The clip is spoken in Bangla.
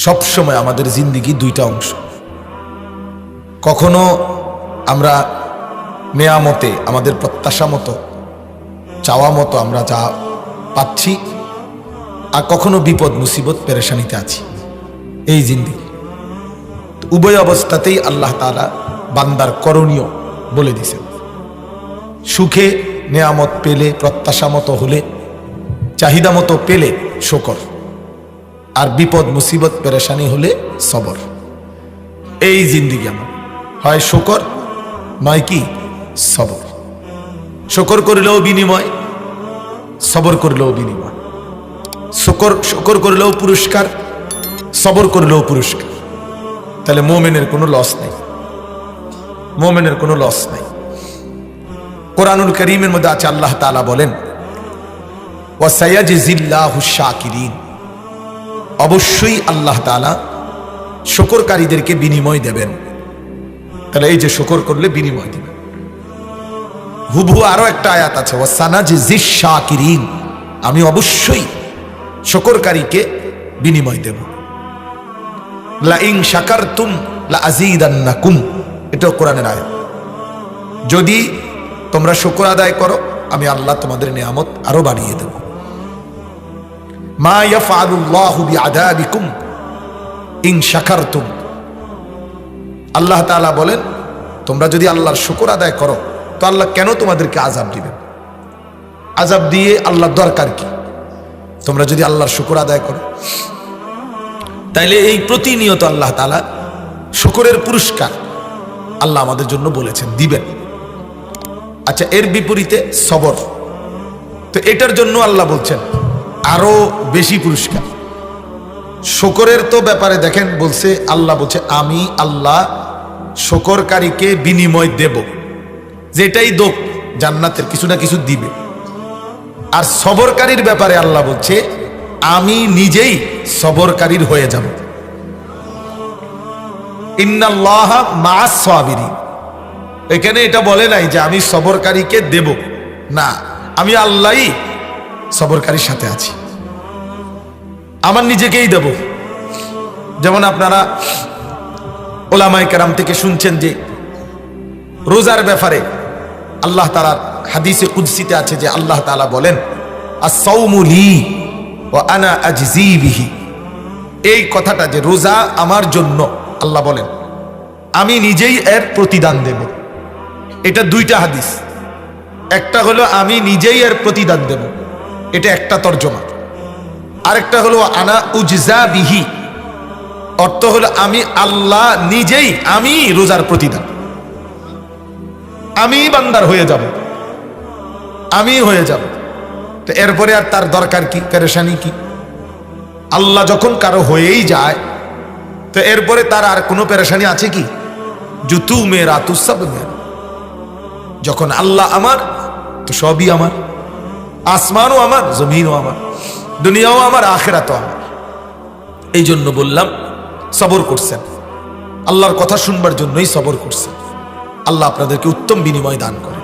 সব সময় আমাদের জিন্দেগি দুইটা অংশ। কখনো আমরা নেয়ামতে আমাদের প্রত্যাশা মতো চাওয়া মতো আমরা যা পাচ্ছি, আর কখনো বিপদ মুসিবত পেরেশানিতে আছি। এই জিন্দেগি উভয় অবস্থাতেই আল্লাহ তাআলা বান্দার করণীয় বলে দিয়েছেন। সুখে নেয়ামত পেলে, প্রত্যাশা মতো হলে, চাহিদা মতো পেলে শুকর, আর বিপদ মুসিবত পেরেশানি হলে সবর। এই জিন্দেগি আমার হয় শুকর নয় কি সবর। শুকর করলেও বিনিময়, সবর করলেও বিনিময়। শুকর করলেও পুরস্কার, সবর করলেও পুরস্কার। তাহলে মুমিনের কোনো লস নাই, মুমিনের কোনো লস নাই। কোরআনুল কারীমের মধ্যে আছে, আল্লাহ তাআলা বলেন ওয়া সায়াজিল্লাহু শাকিরিন, অবশ্যই আল্লাহ তাআলা শুকরকারীদেরকে বিনিময় দেবেন। তাহলে এই যে শুকর করলে বিনিময় দিবেন। হুবহু আরো একটা আয়াত আছে, ওয়া সানাজিজ শাকিরিন, আমি অবশ্যই শুকরকারীকে বিনিময় দেব। লা ইন শাকারতুম লা আযীদান্নাকুম, এটা কোরআনের আয়াত। যদি তোমরা শুকর আদায় করো, আমি আল্লাহ তোমাদের নিয়ামত আরো বাড়িয়ে দেব। মা ইয়াফআলুল্লাহু বিআযাবিকুম ইন শাকারতুম, আল্লাহ তাআলা বলেন তোমরা যদি আল্লাহর শুকর আদায় করো তো আল্লাহ কেন তোমাদেরকে আযাব দিবেন? আযাব দিয়ে আল্লাহর দরকার কি? তোমরা যদি আল্লাহর শুকর আদায় করো, তাইলে এই প্রতিনিয়ত আল্লাহ তাআলা শুকরের পুরস্কার আল্লাহ আমাদের জন্য বলেছেন দিবেন। আচ্ছা, এর বিপরীতে সবর, তো এটার জন্য আল্লাহ বলছেন আরো বেশি পুরস্কার। শুকরের তো ব্যাপারে দেখেন বলছে, আল্লাহ বলছে আমি আল্লাহ শুকরকারীকে বিনিময় দেব, যেটাই দোক জান্নাতের কিছু না কিছু দিবে। আর সবরকারীর ব্যাপারে আল্লাহ বলছে আমি নিজেই সবরকারীর হয়ে যাব। ইন্নাল্লাহা মাআস সাবিরিন, এখানে এটা বলে নাই যে আমি সবরকারীকে দেব, না, আমি আল্লাহই সবরকারীর সাথে আছি, আমার নিজেকেই দেব। যেমন আপনারা ওলামায়ে কেরাম থেকে শুনছেন যে রোজার ব্যাপারে আল্লাহ তাআলার হাদিসে কুদসিতে আছে যে আল্লাহ তাআলা বলেন আস-সাওমু লি ওয়া আনা আজজি বিহি, এই কথাটা যে রোজা আমার জন্য, আল্লাহ বলেন আমি নিজেই এর প্রতিদান দেব। এটা দুইটা হাদিস, একটা হলো আমি নিজেই এর প্রতিদান দেব, এটা একটা তরজমা। আরেকটা হলো আনা উজজা বিহি, অর্থ হলো আমি আল্লাহ নিজেই, আমি রোজার প্রতিদান, আমি বান্দার হয়ে যাব, আমি হয়ে যাব। তো এরপরে আর তার দরকার কি, পেরেশানি কি? আল্লাহ যখন কারো হয়েই যায় তো এরপরে তার আর কোনো পেরেশানি আছে কি? জুতু মেরা তু সব মেরা, যখন আল্লাহ আমার তো সবই আমার, আসমানও আমার, জমিনও আমার, দুনিয়াও আমার, আখিরাতও আমার। এই জন্য বললাম সবর করছেন, আল্লাহর কথা শুনবার জন্যই সবর করছেন। আল্লাহ আপনাদেরকে উত্তম বিনিময় দান করে।